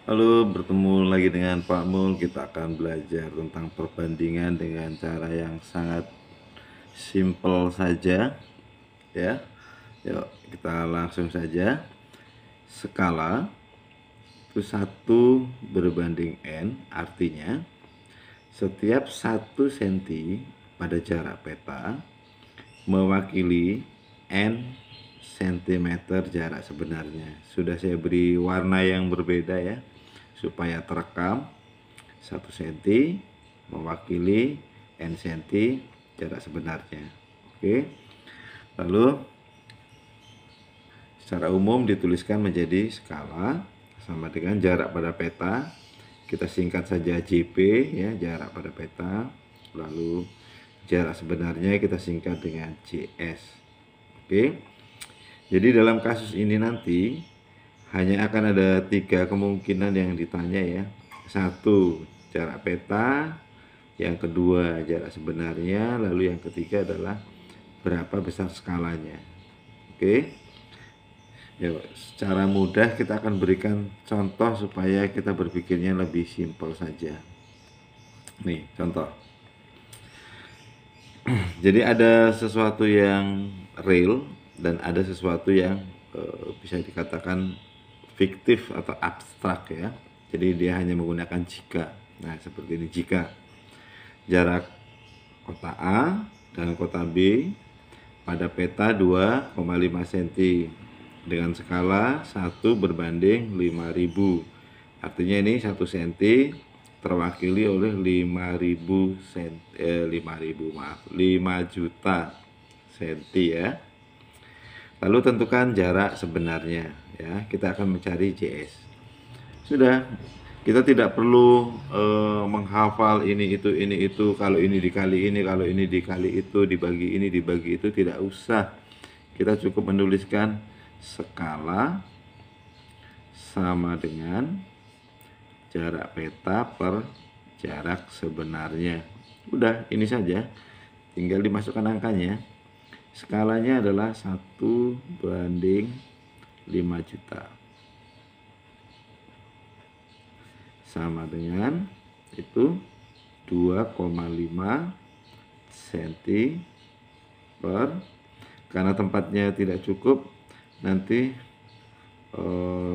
Halo, bertemu lagi dengan Pak Mul. Kita akan belajar tentang perbandingan dengan cara yang sangat simple saja, ya. Yuk, kita langsung saja. Skala itu 1 berbanding N, artinya setiap 1 cm pada jarak peta mewakili N sentimeter jarak sebenarnya. Sudah saya beri warna yang berbeda ya, supaya terekam. 1 cm mewakili N cm jarak sebenarnya. Oke. Lalu secara umum dituliskan menjadi skala sama dengan jarak pada peta. Kita singkat saja JP ya, jarak pada peta. Lalu jarak sebenarnya kita singkat dengan JS. Oke. Jadi dalam kasus ini nanti hanya akan ada 3 kemungkinan yang ditanya ya. 1, jarak peta. Yang kedua, jarak sebenarnya. Lalu yang ketiga adalah berapa besar skalanya. Oke. Ya, secara mudah kita akan berikan contoh supaya kita berpikirnya lebih simpel saja. Nih, contoh. Jadi ada sesuatu yang real dan ada sesuatu yang bisa dikatakan fiktif atau abstrak ya. Jadi dia hanya menggunakan jika. Nah, seperti ini, jika jarak kota A dan kota B pada peta 2,5 cm dengan skala 1 berbanding 5000. Artinya ini 1 cm terwakili oleh 5 juta senti ya. Lalu tentukan jarak sebenarnya ya. Kita akan mencari JS. Sudah, kita tidak perlu menghafal ini itu, kalau ini dikali ini, kalau ini dikali itu, dibagi ini dibagi itu, tidak usah. Kita cukup menuliskan skala sama dengan jarak peta per jarak sebenarnya. Udah, ini saja. Tinggal dimasukkan angkanya. Skalanya adalah 1/5 juta. Sama dengan itu 2,5 cm per, karena tempatnya tidak cukup nanti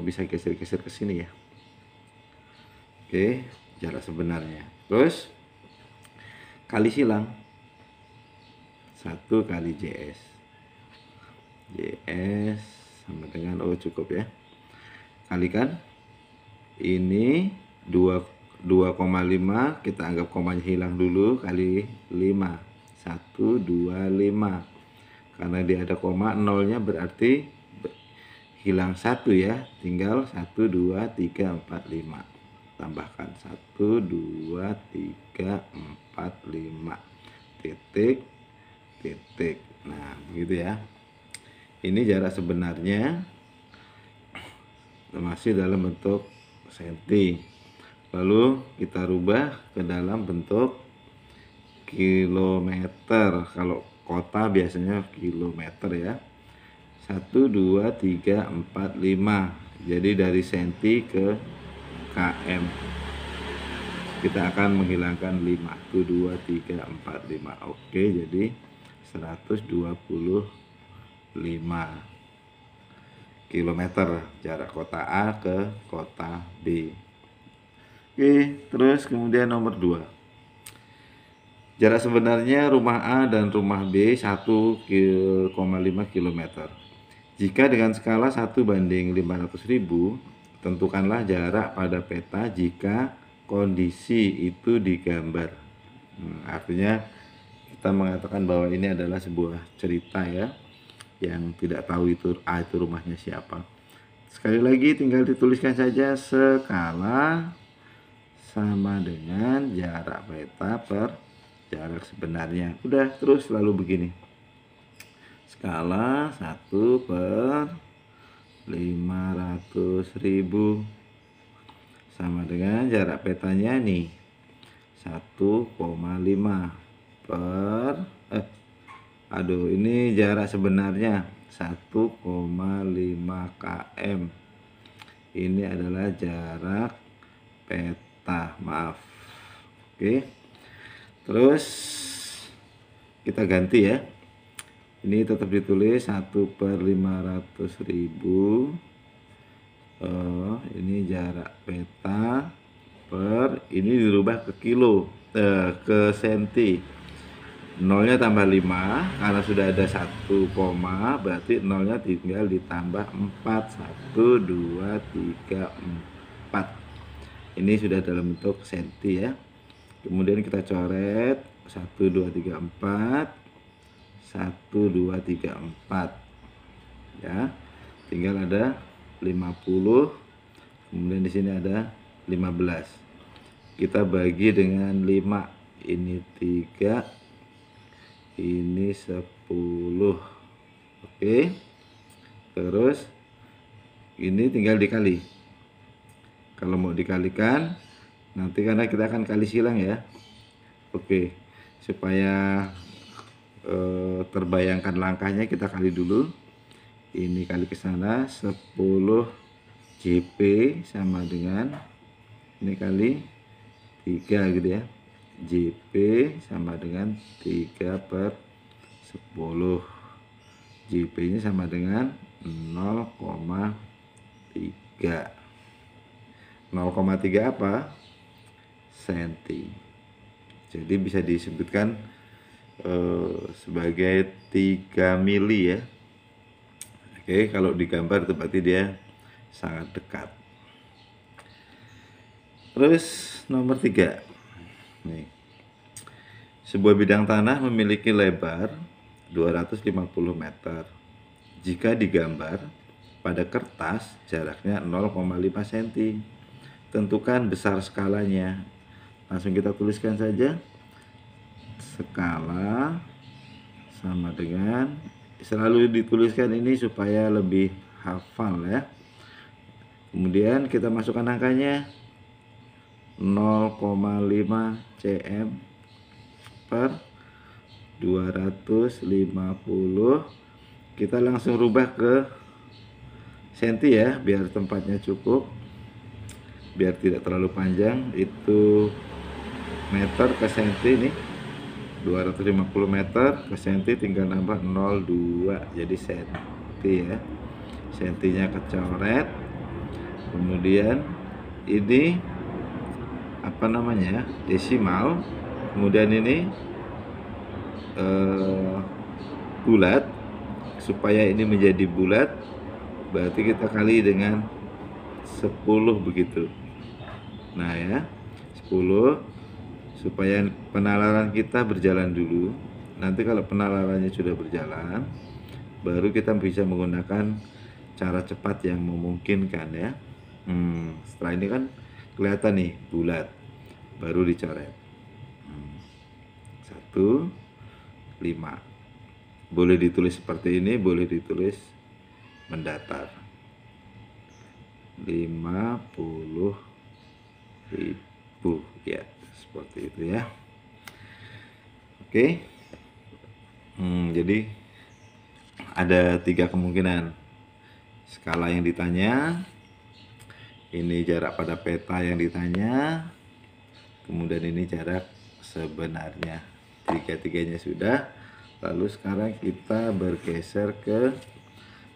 bisa geser-geser ke sini ya. Oke, jarak sebenarnya. Terus kali silang 1 kali JS. JS sama dengan cukup ya. Kalikan ini 2,5, kita anggap komanya hilang dulu, kali 5. 125. Karena dia ada koma, nolnya berarti hilang 1 ya. Tinggal 1, 2, 3, 4, 5. Tambahkan 1, 2, 3, 4, 5. Titik, titik. Nah, begitu ya. Ini jarak sebenarnya masih dalam bentuk senti. Lalu kita rubah ke dalam bentuk kilometer. Kalau kota biasanya kilometer ya. 1, 2, 3, 4, 5. Jadi dari senti ke km. Kita akan menghilangkan 5. 1, 2, 3, 4, 5. Oke, jadi 125 kilometer jarak kota A ke kota B. Oke, terus kemudian nomor 2. Jarak sebenarnya rumah A dan rumah B 1,5 km. Jika dengan skala 1/500.000, tentukanlah jarak pada peta jika kondisi itu digambar. Artinya kita mengatakan bahwa ini adalah sebuah cerita ya, yang tidak tahu itu A itu rumahnya siapa. Sekali lagi tinggal dituliskan saja skala sama dengan jarak peta per jarak sebenarnya. Udah, terus selalu begini. Skala 1/500.000 sama dengan jarak petanya nih 1,5 per ini jarak sebenarnya 1,5 km. Ini adalah jarak peta, maaf. Oke. Terus kita ganti ya. Ini tetap ditulis 1/500.000. Ini jarak peta per, ini dirubah ke kilo, ke senti. Nolnya tambah 5 karena sudah ada 1 koma, berarti nolnya tinggal ditambah 4. 1 2 3 4. Ini sudah dalam bentuk senti ya. Kemudian kita coret 1 2 3 4, 1 2 3 4 ya. Tinggal ada 50, kemudian di sini ada 15. Kita bagi dengan 5. Ini 3, ini 10. Oke. Terus ini tinggal dikali. Kalau mau dikalikan nanti, karena kita akan kali silang ya. Oke. Supaya terbayangkan langkahnya, kita kali dulu. Ini kali ke sana, 10 JP sama dengan ini kali 3 gitu ya. JP sama dengan 3/10. JP nya sama dengan 0,3. 0,3 apa? Senti. Jadi bisa disebutkan sebagai 3 mili ya. Oke, kalau digambar itu berarti dia sangat dekat. Terus nomor 3. Nih. Sebuah bidang tanah memiliki lebar 250 meter. Jika digambar pada kertas jaraknya 0,5 cm. Tentukan besar skalanya. Langsung kita tuliskan saja. Skala sama dengan, selalu dituliskan ini supaya lebih hafal ya. Kemudian kita masukkan angkanya 0,5 cm per 250. Kita langsung rubah ke senti ya, biar tempatnya cukup, biar tidak terlalu panjang. Itu meter ke senti nih, 250 meter ke senti tinggal nambah 0,2 jadi senti ya. Sentinya kecoret. Kemudian ini apa namanya, desimal. Kemudian ini bulat. Supaya ini menjadi bulat berarti kita kali dengan 10 begitu. Nah ya, 10, supaya penalaran kita berjalan dulu. Nanti kalau penalarannya sudah berjalan, baru kita bisa menggunakan cara cepat yang memungkinkan ya. Setelah ini kan kelihatan nih bulat, baru dicoret. 1,5. Boleh ditulis seperti ini, boleh ditulis mendatar. 50.000 ya, seperti itu ya. Oke. Jadi ada 3 kemungkinan skala yang ditanya, ini jarak pada peta yang ditanya, kemudian ini jarak sebenarnya. Tiga-tiganya sudah. Lalu sekarang kita bergeser ke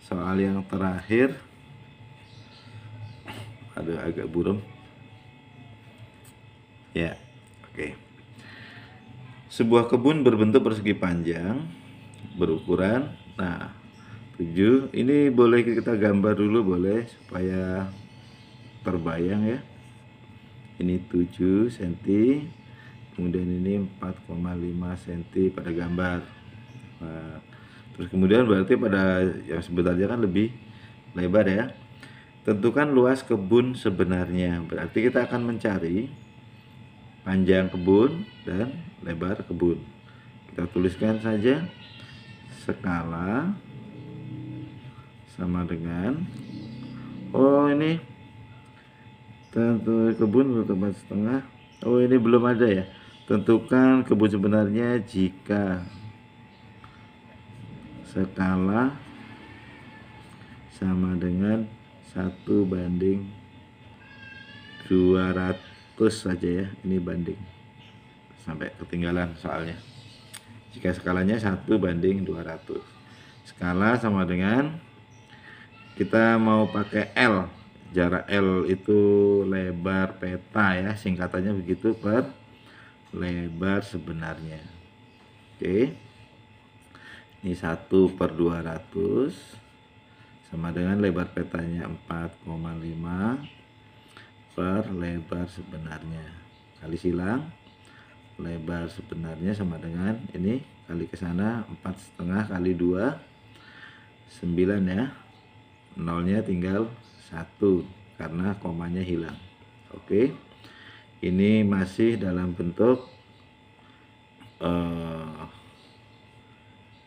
soal yang terakhir. Aduh, agak buram ya. Oke. Sebuah kebun berbentuk persegi panjang berukuran 7. Ini boleh kita gambar dulu, boleh, supaya terbayang ya. Ini 7 cm, kemudian ini 4,5 cm pada gambar. Nah, terus kemudian berarti pada yang sebenarnya kan lebih lebar ya. Tentukan luas kebun sebenarnya. Berarti kita akan mencari panjang kebun dan lebar kebun. Kita tuliskan saja skala sama dengan, ini tentu kebun bertempat setengah. Ini belum ada ya. Tentukan kebun sebenarnya jika skala sama dengan 1:200 saja ya, ini banding, sampai ketinggalan soalnya. Jika skalanya 1:200, skala sama dengan kita mau pakai L, jarak L itu lebar peta ya, singkatannya begitu, per lebar sebenarnya. Oke, ini 1/200 sama dengan lebar petanya 4,5 per lebar sebenarnya, kali silang lebar sebenarnya sama dengan ini kali ke sana 4,5 kali 2, 9 ya, nolnya tinggal 1 karena komanya hilang. Oke, ini masih dalam bentuk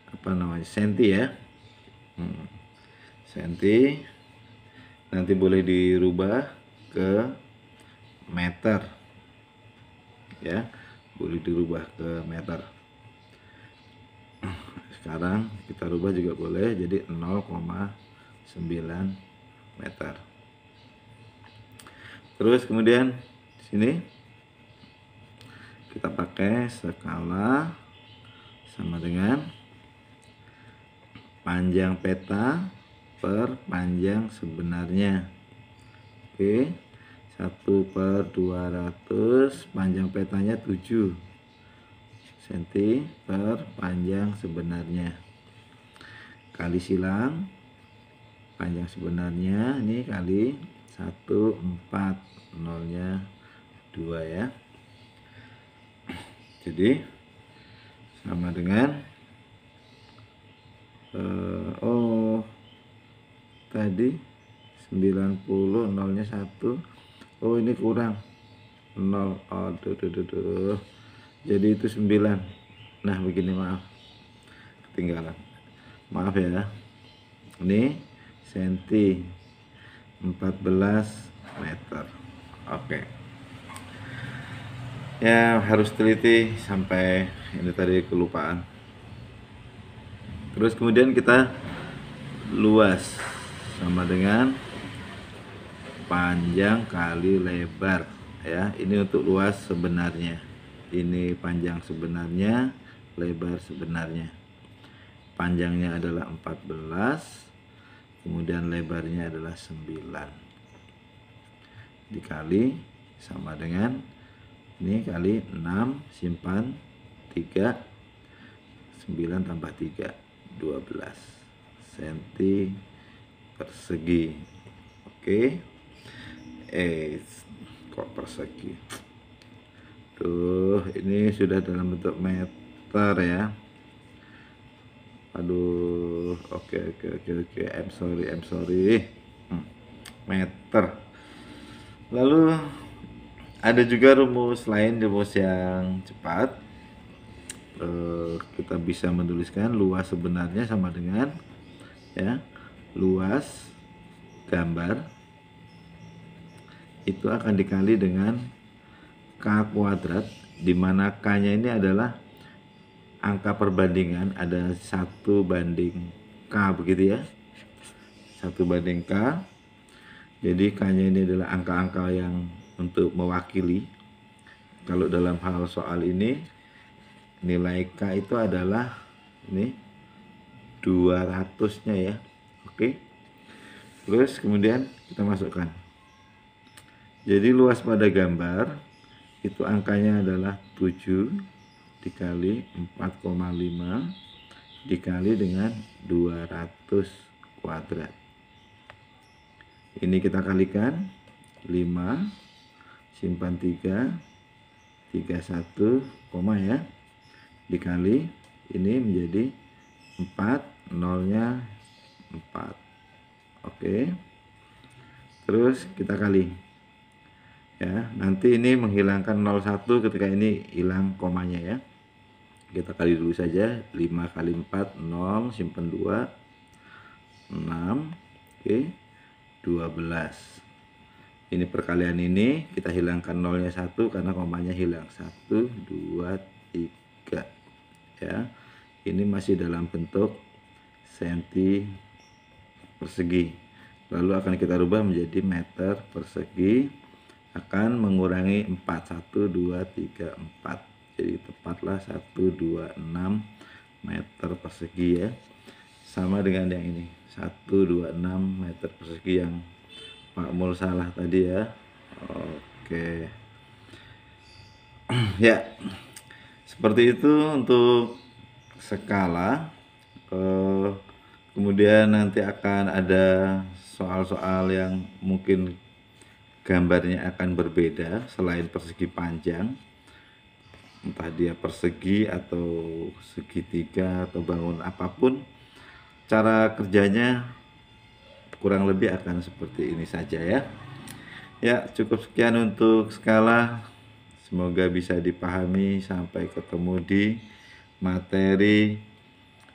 apa namanya, senti ya, senti. Nanti boleh dirubah ke meter ya, boleh dirubah ke meter. Sekarang kita rubah juga boleh jadi 0,9 meter. Terus kemudian sini kita pakai skala sama dengan panjang peta per panjang sebenarnya. Oke, 1/200, panjang petanya 7 cm per panjang sebenarnya, kali silang panjang sebenarnya ini kali 1/4, nolnya 2 ya. Jadi sama dengan tadi 90, nolnya 1. Oh ini kurang 0, aduh. Jadi itu 9. Nah begini, maaf ketinggalan, maaf ya. Ini senti 14 meter. Oke ya, harus teliti sampai ini tadi kelupaan. Terus kemudian kita luas sama dengan panjang kali lebar ya. Ini untuk luas sebenarnya, ini panjang sebenarnya, lebar sebenarnya. Panjangnya adalah 14, kemudian lebarnya adalah 9, dikali sama dengan ini kali 6 simpan 3, 9 tambah 3, 12 cm persegi. Oke, kok persegi, tuh ini sudah dalam bentuk meter ya. Aduh, oke, I'm sorry, meter. Lalu ada juga rumus lain, rumus yang cepat. Kita bisa menuliskan luas sebenarnya sama dengan ya, luas gambar itu akan dikali dengan K kuadrat, di mana K nya ini adalah angka perbandingan, ada 1/K begitu ya, 1/K. Jadi K nya ini adalah angka-angka yang untuk mewakili. Kalau dalam hal soal ini nilai K itu adalah ini 200 nya ya. Oke, terus kemudian kita masukkan, jadi luas pada gambar itu angkanya adalah 7 dikali 4,5 dikali dengan 200 kuadrat. Ini kita kalikan 5 simpan 3, 31 koma ya, dikali ini menjadi 4, nolnya 4. Oke, terus kita kali ya, nanti ini menghilangkan 01 ketika ini hilang komanya ya. Kita kali dulu saja, 5 kali 4 0, simpan 2, 6. Oke, 12. Ini perkalian ini kita hilangkan nolnya 1 karena komanya hilang, 1, 2, 3 ya. Ini masih dalam bentuk senti persegi. lalu akan kita rubah menjadi meter persegi, akan mengurangi 4, 1, 2, 3, 4, jadi tepatlah 126 meter persegi ya, sama dengan yang ini 126 meter persegi yang Pak Mul salah tadi ya. Oke ya, seperti itu untuk skala. Kemudian nanti akan ada soal-soal yang mungkin gambarnya akan berbeda selain persegi panjang, entah dia persegi atau segitiga atau bangun apapun, cara kerjanya kurang lebih akan seperti ini saja ya. Ya, cukup sekian untuk skala. Semoga bisa dipahami. Sampai ketemu di materi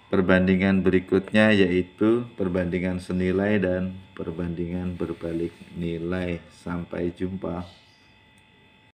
perbandingan berikutnya, yaitu perbandingan senilai dan perbandingan berbalik nilai. Sampai jumpa.